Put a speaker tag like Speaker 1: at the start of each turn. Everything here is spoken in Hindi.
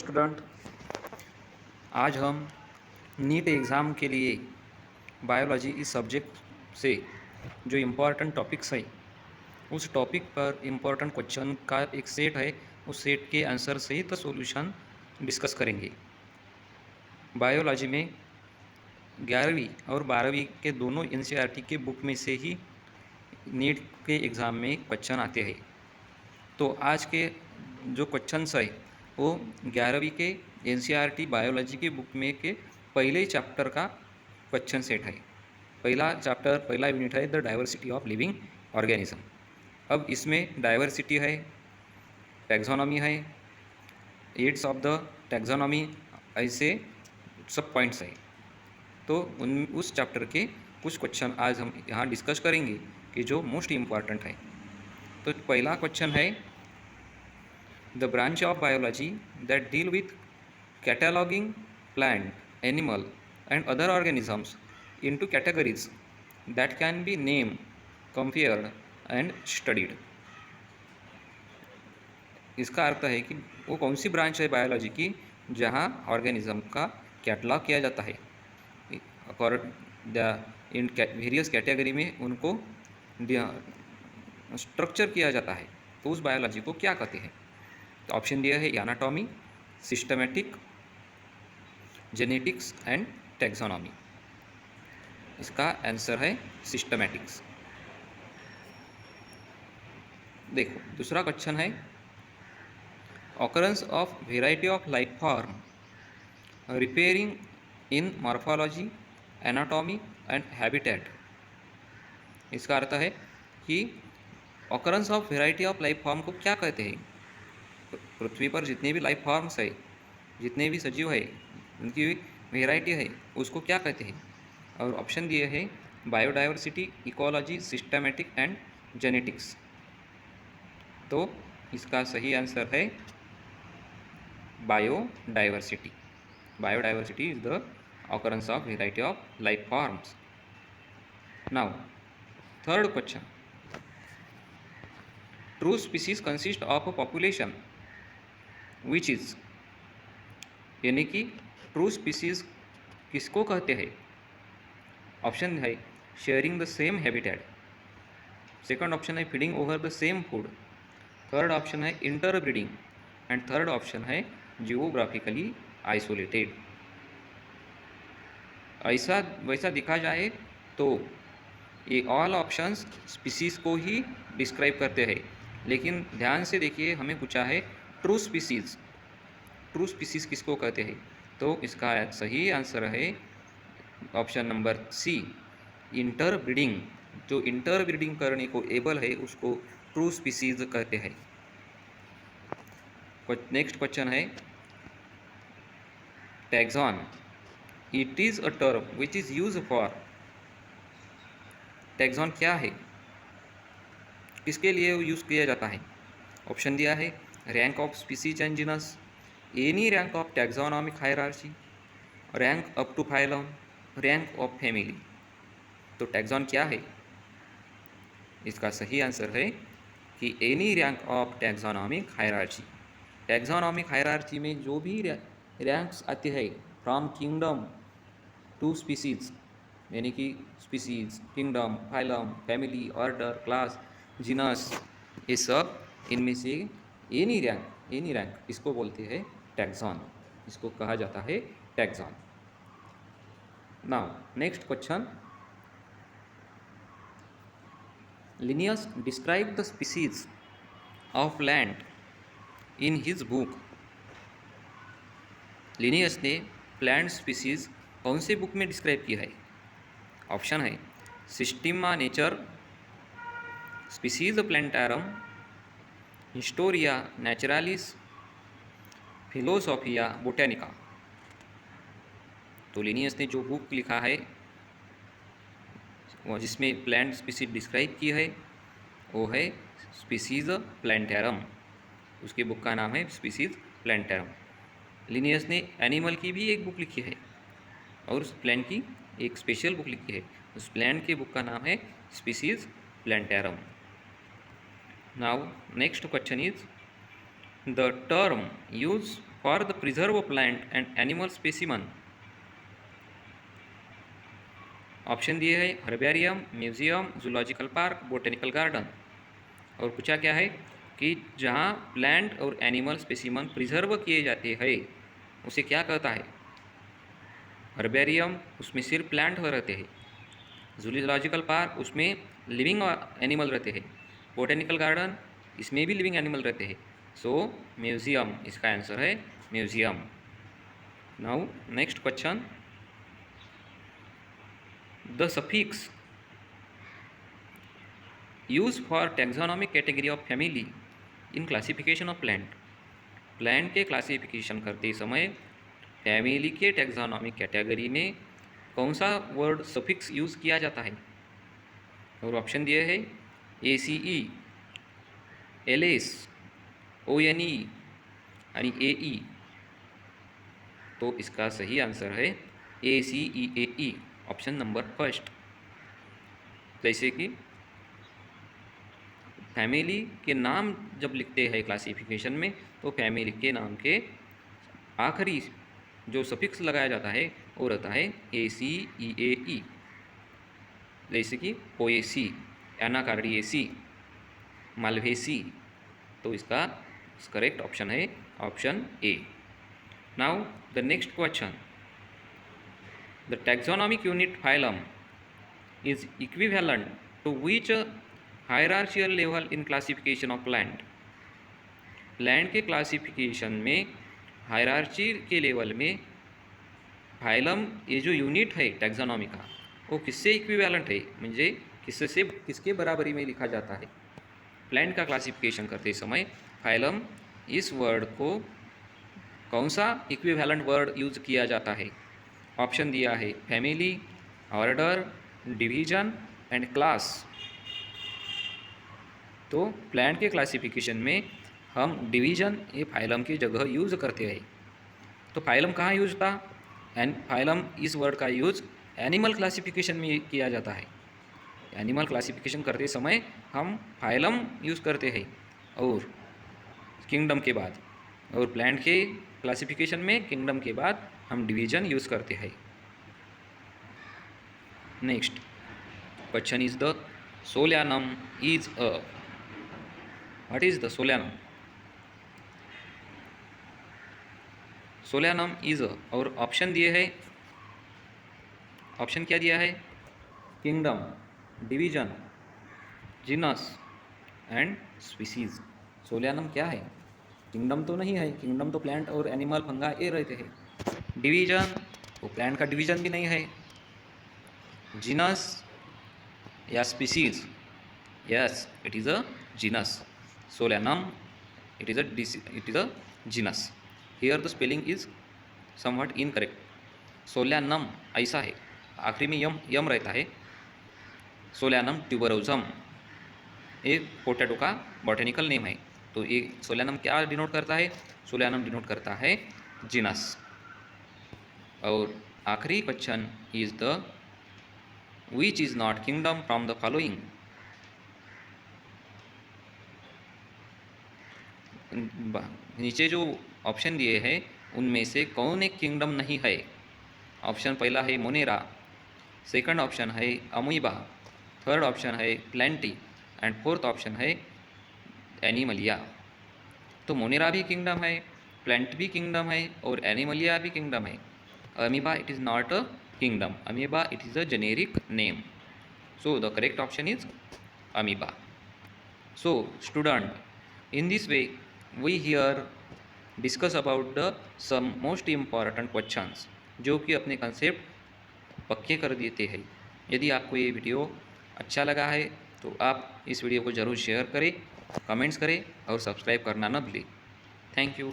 Speaker 1: स्टूडेंट, आज हम नीट एग्ज़ाम के लिए बायोलॉजी इस सब्जेक्ट से जो इम्पोर्टेंट टॉपिक्स है उस टॉपिक पर इम्पोर्टेंट क्वेश्चन का एक सेट है। उस सेट के आंसर सहित सॉल्यूशन डिस्कस करेंगे। बायोलॉजी में 11वीं और 12वीं के दोनों एनसीईआरटी के बुक में से ही नीट के एग्ज़ाम में क्वेश्चन आते हैं। तो आज के जो क्वेश्चंस है वो 11वीं के एनसीईआरटी बायोलॉजी के बुक में के पहले ही चैप्टर का क्वेश्चन सेट है। पहला चैप्टर, पहला यूनिट है the diversity of living organism. अब इसमें डाइवर्सिटी है, टैक्सोनॉमी है, एड्स ऑफ द टैक्सोनॉमी, ऐसे सब पॉइंट्स है। तो उस चैप्टर के कुछ क्वेश्चन आज हम यहाँ डिस्कस करेंगे कि जो मोस्ट इम्पॉर्टेंट है। तो पहला क्वेश्चन है the branch of biology that deal with cataloging plant, animal and other organisms into categories that can be named, compared and studied। इसका अर्थ है कि वो कौन सी ब्रांच है बायोलॉजी की जहाँ ऑर्गेनिज्म का कैटलॉग किया जाता है, इन वेरियस कैटेगरी में उनको स्ट्रक्चर किया जाता है। तो उस बायोलॉजी को क्या कहते हैं? तो ऑप्शन दिया है anatomy, systematic, genetics and taxonomy. इसका आंसर है सिस्टमेटिक्स। देखो दूसरा क्वेश्चन है occurrence of variety of life form repairing in morphology, anatomy and habitat. इसका अर्थ है कि occurrence of variety of life form को क्या कहते हैं? पृथ्वी पर जितने भी लाइफ फॉर्म्स है, जितने भी सजीव है, उनकी वेराइटी है, उसको क्या कहते हैं? और ऑप्शन दिए हैं biodiversity, ecology, systematic and genetics. तो इसका सही आंसर है biodiversity. Biodiversity is the occurrence of variety of life forms. Now third question, true species consist of a population which is, यानी कि ट्रू स्पीसीज किसको कहते हैं? ऑप्शन है sharing the same habitat, second option है feeding over the same food, third option है इंटरब्रीडिंग एंड थर्ड ऑप्शन है जियोग्राफिकली आइसोलेटेड। ऐसा वैसा दिखा जाए तो ये ऑल ऑप्शंस स्पीसीज को ही डिस्क्राइब करते हैं, लेकिन ध्यान से देखिए, हमें पूछा है ट्रू स्पीसीज। ट्रू स्पीसीज किसको कहते हैं? तो इसका सही आंसर है ऑप्शन नंबर सी, इंटरब्रीडिंग। जो इंटरब्रीडिंग करने को एबल है उसको ट्रू स्पीसीज कहते हैं। नेक्स्ट क्वेश्चन है taxon, it is a term which is use for. Taxon क्या है, किसके लिए यूज़ किया जाता है? ऑप्शन दिया है rank of species and genus, any rank of taxonomic hierarchy, rank up to phylum, rank of family. तो टैक्सॉन क्या है? इसका सही आंसर है कि any rank of taxonomic hierarchy. Taxonomic hierarchy में जो भी रैंक्स आते हैं फ्रॉम किंगडम टू स्पीसीज, यानी कि species, kingdom, phylum, family, order, class, genus, ये सब इनमें से एनी रैंक इसको बोलते हैं टैक्सॉन, इसको कहा जाता है taxon. Now next question, Linnaeus describe the species of plant in his book. Linnaeus ने प्लांट स्पीसीज कौन से बुक में डिस्क्राइब किया है? ऑप्शन है सिस्टीमा नेचर, स्पीसीज प्लांटारम, हिस्टोरिया नेचुरालिस, फिलोसोफिया बोटेनिका। तो लिनियस ने जो बुक लिखा है वो जिसमें प्लांट स्पीसीज डिस्क्राइब की है वो है स्पीसीज प्लांटारम। उसकी बुक का नाम है स्पीसीज प्लांटारम। लिनियस ने एनिमल की भी एक बुक लिखी है और उस प्लांट की एक स्पेशल बुक लिखी है। उस प्लांट की बुक का नाम है species plantarum. Now next question is the term use for the preserve plant and animal specimen. Option दिए है herbarium, museum, zoological park, botanical garden. और पूछा क्या है कि जहाँ प्लांट और एनिमल स्पेसिमन प्रिजर्व किए जाते हैं उसे क्या कहता है। हर्बेरियम उसमें सिर्फ प्लांट रहते हैं, जूलॉजिकल पार्क उसमें लिविंग एनिमल रहते हैं, बोटेनिकल गार्डन इसमें भी लिविंग एनिमल रहते हैं। सो म्यूजियम इसका आंसर है museum. Now next question, the suffix use for taxonomic category of family in classification of plant. Plant के क्लासिफिकेशन करते समय फैमिली के टैक्सोनॉमिक कैटेगरी में कौन सा वर्ड सफिक्स यूज़ किया जाता है। और ऑप्शन दिए है ACE, LS, ONE यानी AE। तो इसका सही आंसर है ACEAE, ऑप्शन नंबर फर्स्ट। जैसे कि फैमिली के नाम जब लिखते हैं क्लासिफिकेशन में तो फैमिली के नाम के आखिरी जो सफिक्स लगाया जाता है वो रहता है ACEAE। जैसे कि पोएसी, एनाकार्डिएसी, मालवेसी। तो इसका करेक्ट ऑप्शन है option A. Now the next question, the taxonomic unit phylum is equivalent to which hierarchical level in classification of plant. Plant के क्लासिफिकेशन में हायरार्ची के लेवल में फाइलम ये जो यूनिट है टैक्सोनॉमी का वो किससे इक्विवेलेंट है, म्हणजे किसके बराबरी में लिखा जाता है। प्लांट का क्लासिफिकेशन करते समय फाइलम इस वर्ड को कौन सा इक्विवेलेंट वर्ड यूज किया जाता है। ऑप्शन दिया है family, order, division and class. तो प्लांट के क्लासिफिकेशन में हम डिवीजन ये फाइलम की जगह यूज करते हैं। तो फाइलम कहाँ यूज था, एंड फाइलम इस वर्ड का यूज एनिमल क्लासिफिकेशन में किया जाता है। एनिमल क्लासिफिकेशन करते समय हम फाइलम यूज़ करते हैं और किंगडम के बाद, और प्लांट के क्लासिफिकेशन में किंगडम के बाद हम डिवीजन यूज़ करते हैं। Next question is the solanum is a, what is the solanum. Solanum is a, और ऑप्शन दिए है, ऑप्शन क्या दिया है, kingdom, division, genus and species. Solanum क्या है, किंगडम तो नहीं है, किंगडम तो प्लांट और एनिमल फंगा ये रहते हैं। डिवीजन वो प्लांट का डिवीजन भी नहीं है। जीनस या species, yes it is a genus. Solanum it is a genus. Here the spelling is somewhat incorrect. Solanum ऐसा है, आखिरी में यम रहता है। सोलैनम ट्यूबरोजम एक पोटैटो का बॉटेनिकल नेम है। तो ये सोलैनम क्या डिनोट करता है, सोलैनम डिनोट करता है जीनस। और आखिरी question is the which is not kingdom from the following. नीचे जो ऑप्शन दिए हैं उनमें से कौन एक किंगडम नहीं है। ऑप्शन पहला है मोनेरा, सेकंड ऑप्शन है अमीबा, थर्ड ऑप्शन है प्लेंटी एंड फोर्थ ऑप्शन है एनिमलिया। तो मोनेरा भी किंगडम है, प्लेंट भी किंगडम है और एनिमलिया भी किंगडम है। Amoeba it is not a kingdom, amoeba it is a generic name. So the correct option is amoeba. So student, in this way we here discuss about the some most important questions जो कि अपने कंसेप्ट पक्के कर देते हैं। यदि आपको ये वीडियो अच्छा लगा है तो आप इस वीडियो को ज़रूर शेयर करें, कमेंट्स करें और सब्सक्राइब करना न भूलें। Thank you.